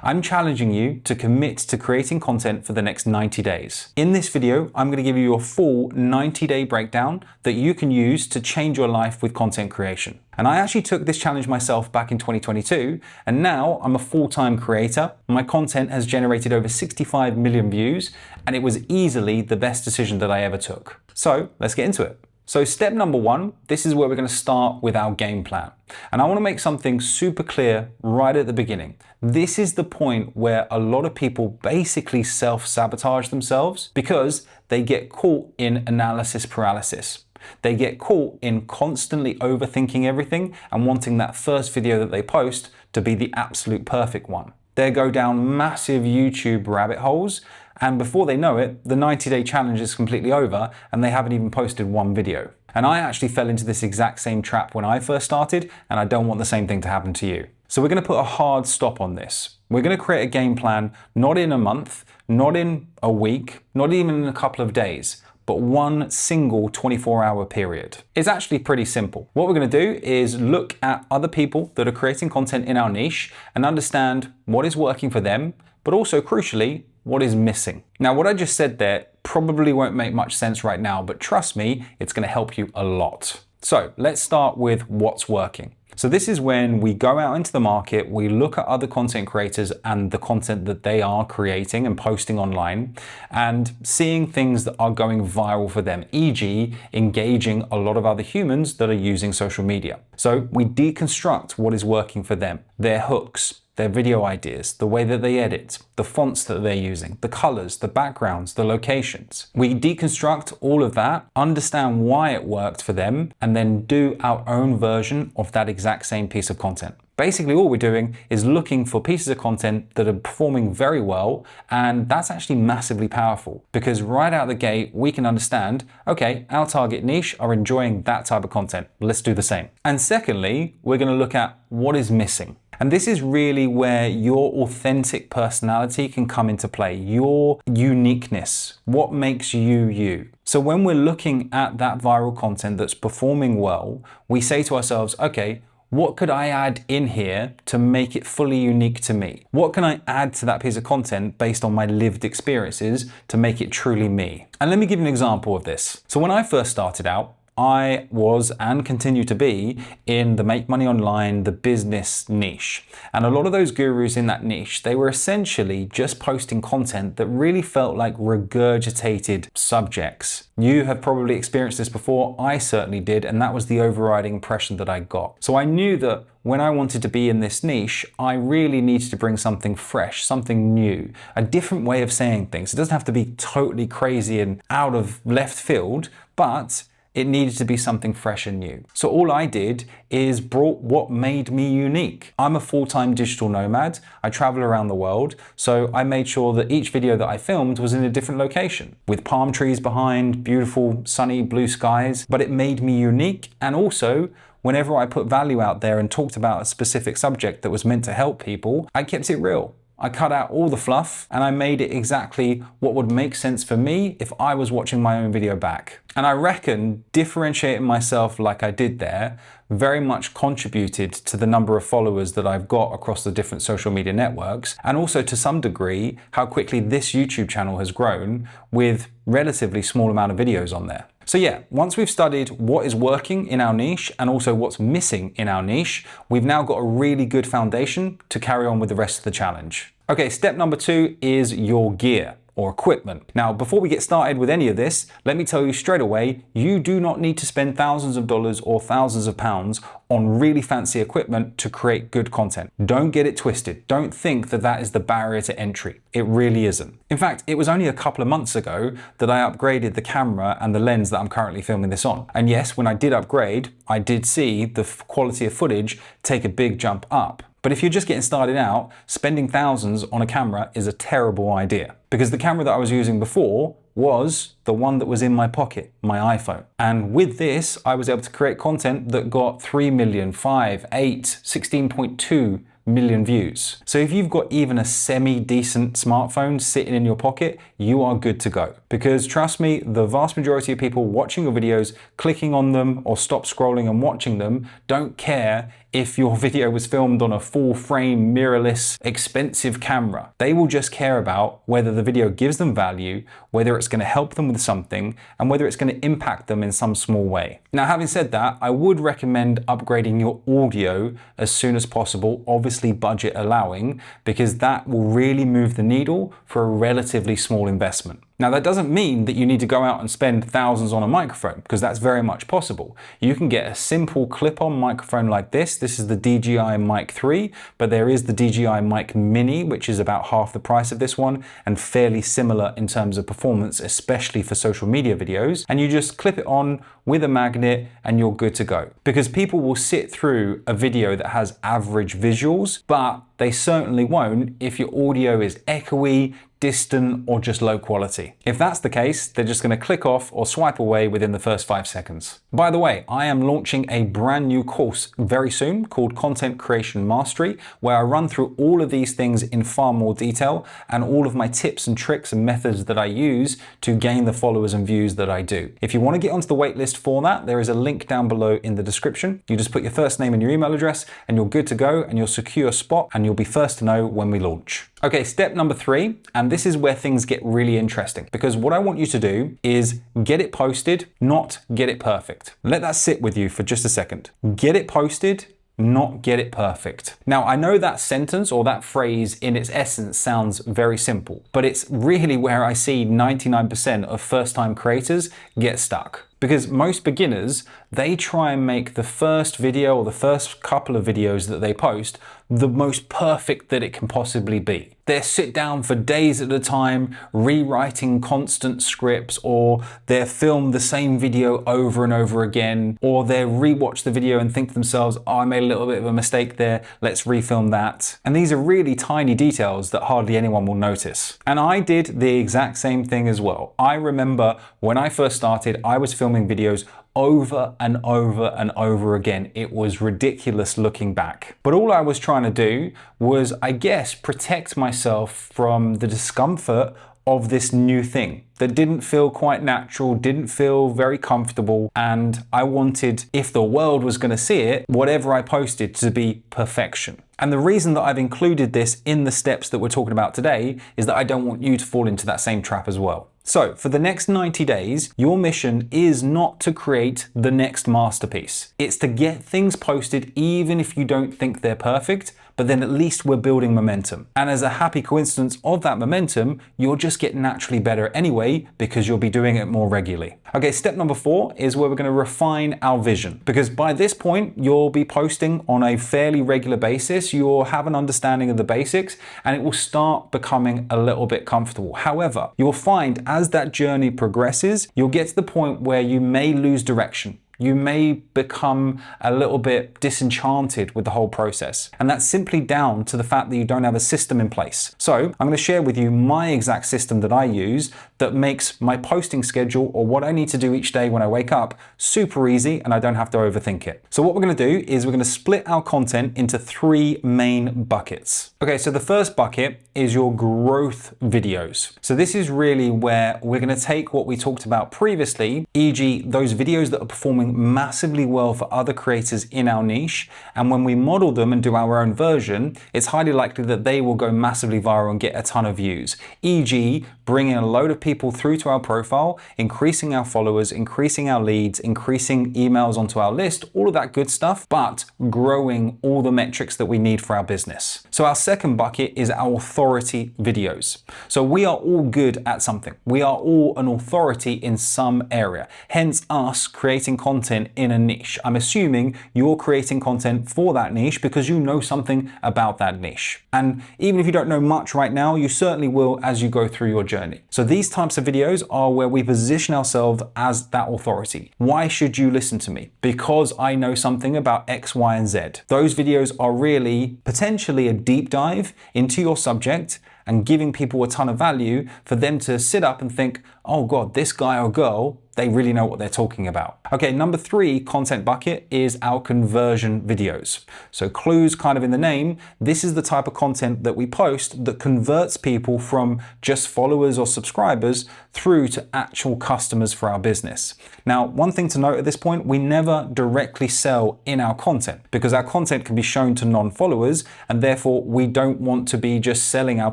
I'm challenging you to commit to creating content for the next 90 days. In this video, I'm going to give you a full 90-day breakdown that you can use to change your life with content creation. And I actually took this challenge myself back in 2022, and now I'm a full-time creator. My content has generated over 65 million views, and it was easily the best decision that I ever took. So let's get into it. So step number one, this is where we're going to start with our game plan. And I want to make something super clear right at the beginning. This is the point where a lot of people basically self-sabotage themselves because they get caught in analysis paralysis. They get caught in constantly overthinking everything and wanting that first video that they post to be the absolute perfect one. They go down massive YouTube rabbit holes, and before they know it, the 90-day challenge is completely over and they haven't even posted one video. And I actually fell into this exact same trap when I first started, and I don't want the same thing to happen to you. So we're going to put a hard stop on this. We're going to create a game plan, not in a month, not in a week, not even in a couple of days, but one single 24-hour period. It's actually pretty simple. What we're going to do is look at other people that are creating content in our niche and understand what is working for them, but also crucially, what is missing. Now, what I just said there probably won't make much sense right now, but trust me, it's going to help you a lot. So let's start with what's working. So this is when we go out into the market, we look at other content creators and the content that they are creating and posting online and seeing things that are going viral for them, e.g. engaging a lot of other humans that are using social media. So we deconstruct what is working for them, their hooks, their video ideas, the way that they edit, the fonts that they're using, the colors, the backgrounds, the locations. We deconstruct all of that, understand why it worked for them, and then do our own version of that exact same piece of content. Basically, all we're doing is looking for pieces of content that are performing very well, and that's actually massively powerful because right out the gate, we can understand, okay, our target niche are enjoying that type of content. Let's do the same. And secondly, we're going to look at what is missing. And this is really where your authentic personality can come into play, your uniqueness, what makes you you. So when we're looking at that viral content that's performing well, we say to ourselves, okay, what could I add in here to make it fully unique to me? What can I add to that piece of content based on my lived experiences to make it truly me? And let me give you an example of this. So when I first started out, I was and continue to be in the make money online, the business niche. And a lot of those gurus in that niche, they were essentially just posting content that really felt like regurgitated subjects. You have probably experienced this before, I certainly did, and that was the overriding impression that I got. So I knew that when I wanted to be in this niche, I really needed to bring something fresh, something new, a different way of saying things. It doesn't have to be totally crazy and out of left field, but it needed to be something fresh and new. So all I did is brought what made me unique. I'm a full-time digital nomad. I travel around the world. So I made sure that each video that I filmed was in a different location with palm trees behind, beautiful sunny blue skies, but it made me unique. And also, whenever I put value out there and talked about a specific subject that was meant to help people, I kept it real. I cut out all the fluff and I made it exactly what would make sense for me if I was watching my own video back. And I reckon differentiating myself like I did there very much contributed to the number of followers that I've got across the different social media networks, and also to some degree how quickly this YouTube channel has grown with relatively small amount of videos on there. So yeah, once we've studied what is working in our niche and also what's missing in our niche, we've now got a really good foundation to carry on with the rest of the challenge. Okay, step number 2 is your gear or equipment. Now, before we get started with any of this, let me tell you straight away, you do not need to spend thousands of dollars or thousands of pounds on really fancy equipment to create good content. Don't get it twisted. Don't think that that is the barrier to entry. It really isn't. In fact, it was only a couple of months ago that I upgraded the camera and the lens that I'm currently filming this on. And yes, when I did upgrade, I did see the quality of footage take a big jump up. But if you're just getting started out, spending thousands on a camera is a terrible idea. Because the camera that I was using before was the one that was in my pocket, my iPhone. And with this, I was able to create content that got 3 million, 5, 8, 16.2 million views. So if you've got even a semi-decent smartphone sitting in your pocket, you are good to go. Because trust me, the vast majority of people watching your videos, clicking on them or stop scrolling and watching them, don't care if your video was filmed on a full frame, mirrorless, expensive camera. They will just care about whether the video gives them value, whether it's going to help them with something, and whether it's going to impact them in some small way. Now, having said that, I would recommend upgrading your audio as soon as possible, obviously budget allowing, because that will really move the needle for a relatively small investment. Now, that doesn't mean that you need to go out and spend thousands on a microphone, because that's very much possible. You can get a simple clip-on microphone like this. This is the DJI Mic 3, but there is the DJI Mic Mini, which is about half the price of this one and fairly similar in terms of performance, especially for social media videos. And you just clip it on with a magnet and you're good to go. Because people will sit through a video that has average visuals, but they certainly won't if your audio is echoey, distant, or just low quality. If that's the case, they're just going to click off or swipe away within the first 5 seconds. By the way, I am launching a brand new course very soon called Content Creation Mastery, where I run through all of these things in far more detail and all of my tips and tricks and methods that I use to gain the followers and views that I do. If you want to get onto the waitlist for that, there is a link down below in the description. You just put your first name and your email address and you're good to go, and you'll secure a spot and you'll be first to know when we launch. Okay, step number 3, and this is where things get really interesting, because what I want you to do is get it posted, not get it perfect. Let that sit with you for just a second. Get it posted, not get it perfect. Now, I know that sentence or that phrase in its essence sounds very simple, but it's really where I see 99% of first-time creators get stuck. Because most beginners, they try and make the first video or the first couple of videos that they post the most perfect that it can possibly be. They sit down for days at a time, rewriting constant scripts, or they film the same video over and over again, or they rewatch the video and think to themselves, oh, I made a little bit of a mistake there, let's refilm that. And these are really tiny details that hardly anyone will notice. And I did the exact same thing as well. I remember when I first started, I was filming videos over and over and over again. It was ridiculous looking back. But all I was trying to do was, I guess, protect myself from the discomfort of this new thing that didn't feel quite natural, didn't feel very comfortable, and I wanted, if the world was going to see it, whatever I posted to be perfection. And the reason that I've included this in the steps that we're talking about today is that I don't want you to fall into that same trap as well. So for the next 90 days, your mission is not to create the next masterpiece. It's to get things posted even if you don't think they're perfect, but then at least we're building momentum. And as a happy coincidence of that momentum, you'll just get naturally better anyway because you'll be doing it more regularly. Okay, step number 4 is where we're going to refine our vision, because by this point, you'll be posting on a fairly regular basis. You'll have an understanding of the basics and it will start becoming a little bit comfortable. However, you'll find as that journey progresses, you'll get to the point where you may lose direction. You may become a little bit disenchanted with the whole process. And that's simply down to the fact that you don't have a system in place. So I'm going to share with you my exact system that I use that makes my posting schedule, or what I need to do each day when I wake up, super easy and I don't have to overthink it. So what we're going to do is we're going to split our content into 3 main buckets. Okay, so the first bucket is your growth videos. So this is really where we're going to take what we talked about previously, e.g. those videos that are performing massively well for other creators in our niche, and when we model them and do our own version, it's highly likely that they will go massively viral and get a ton of views, e.g. bringing a load of people through to our profile, increasing our followers, increasing our leads, increasing emails onto our list, all of that good stuff, but growing all the metrics that we need for our business. So our second bucket is our authority videos. So we are all good at something. We are all an authority in some area, hence us creating content in a niche. I'm assuming you're creating content for that niche because you know something about that niche. And even if you don't know much right now, you certainly will as you go through your journey. So these types of videos are where we position ourselves as that authority. Why should you listen to me? Because I know something about X, Y, and Z. Those videos are really potentially a deep dive into your subject and giving people a ton of value for them to sit up and think, oh God, this guy or girl, they really know what they're talking about. Okay, number 3 content bucket is our conversion videos. So clues kind of in the name, this is the type of content that we post that converts people from just followers or subscribers through to actual customers for our business. Now, one thing to note at this point, we never directly sell in our content because our content can be shown to non-followers, and therefore we don't want to be just selling our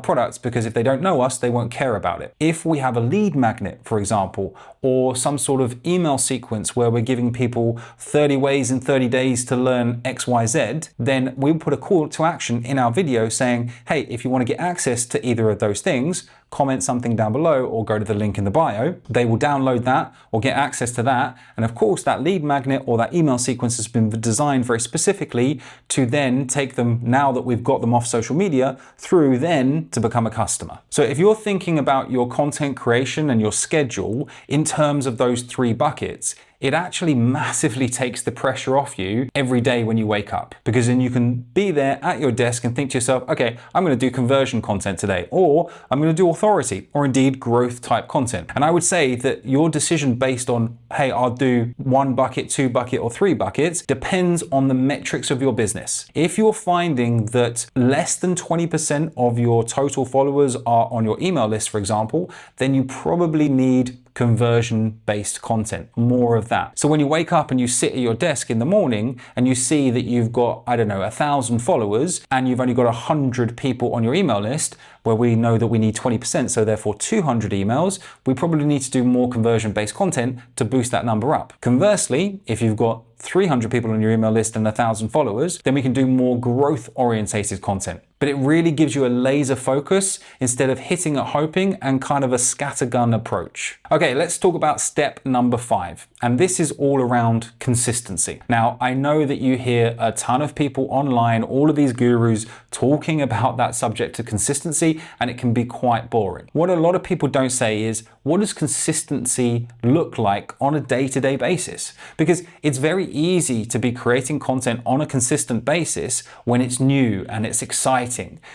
products, because if they don't know us, they won't care about it. If we have a lead magnet, for example, or some sort of email sequence where we're giving people 30 ways in 30 days to learn XYZ, then we put a call to action in our video saying, hey, if you want to get access to either of those things, comment something down below or go to the link in the bio. They will download that or get access to that. And of course, that lead magnet or that email sequence has been designed very specifically to then take them, now that we've got them off social media, through then to become a customer. So if you're thinking about your content creation and your schedule in terms of those 3 buckets, it actually massively takes the pressure off you every day when you wake up, because then you can be there at your desk and think to yourself, okay, I'm going to do conversion content today, or I'm going to do authority, or indeed growth type content. And I would say that your decision based on, hey, I'll do 1 bucket, 2 bucket, or 3 buckets depends on the metrics of your business. If you're finding that less than 20% of your total followers are on your email list, for example, then you probably need conversion-based content, more of that. So when you wake up and you sit at your desk in the morning and you see that you've got, I don't know, 1,000 followers and you've only got 100 people on your email list, where we know that we need 20%, so therefore 200 emails, we probably need to do more conversion-based content to boost that number up. Conversely, if you've got 300 people on your email list and 1,000 followers, then we can do more growth-orientated content. But it really gives you a laser focus instead of hitting at hoping and kind of a scattergun approach. Okay, let's talk about step number 5. And this is all around consistency. Now, I know that you hear a ton of people online, all of these gurus talking about that subject of consistency, and it can be quite boring. What a lot of people don't say is, what does consistency look like on a day-to-day basis? Because it's very easy to be creating content on a consistent basis when it's new and it's exciting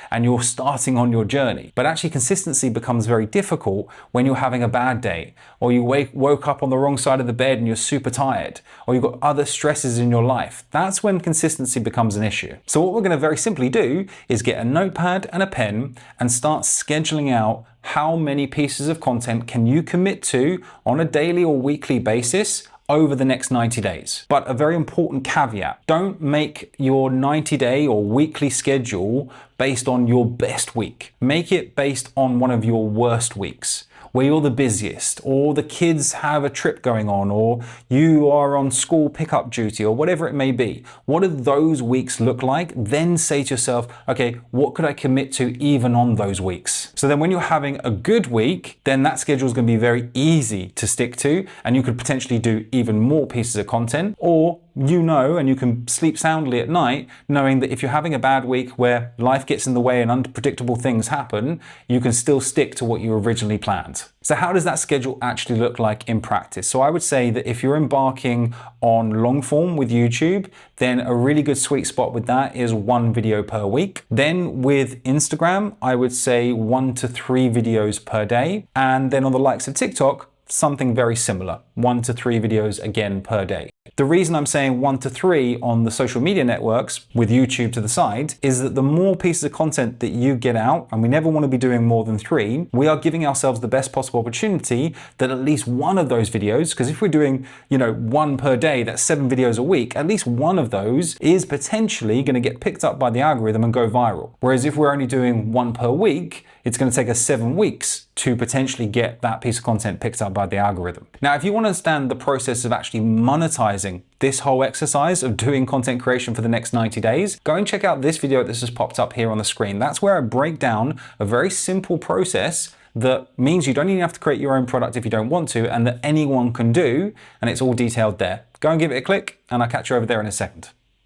and you're starting on your journey. But actually consistency becomes very difficult when you're having a bad day, or you woke up on the wrong side of the bed and you're super tired, or you've got other stresses in your life. That's when consistency becomes an issue. So what we're going to very simply do is get a notepad and a pen and start scheduling out how many pieces of content can you commit to on a daily or weekly basis over the next 90 days. But a very important caveat, don't make your 90-day or weekly schedule based on your best week. Make it based on one of your worst weeks, where you're the busiest, or the kids have a trip going on, or you are on school pickup duty, or whatever it may be. What do those weeks look like? Then say to yourself, okay, what could I commit to even on those weeks? So then when you're having a good week, then that schedule is going to be very easy to stick to, and you could potentially do even more pieces of content, or you know, and you can sleep soundly at night knowing that if you're having a bad week where life gets in the way and unpredictable things happen, you can still stick to what you originally planned. So how does that schedule actually look like in practice? So I would say that if you're embarking on long form with YouTube, then a really good sweet spot with that is 1 video per week. Then with Instagram, I would say 1 to 3 videos per day. And then on the likes of TikTok, something very similar, 1 to 3 videos again per day. The reason I'm saying 1 to 3 on the social media networks with YouTube to the side is that the more pieces of content that you get out, and we never want to be doing more than 3, we are giving ourselves the best possible opportunity that at least one of those videos, because if we're doing, 1 per day, that's 7 videos a week, at least one of those is potentially going to get picked up by the algorithm and go viral. Whereas if we're only doing 1 per week, it's going to take us 7 weeks to potentially get that piece of content picked up by the algorithm. Now, if you want to understand the process of actually monetizing this whole exercise of doing content creation for the next 90 days, go and check out this video that's just popped up here on the screen. That's where I break down a very simple process that means you don't even have to create your own product if you don't want to, and that anyone can do, and it's all detailed there. Go and give it a click, and I'll catch you over there in a second.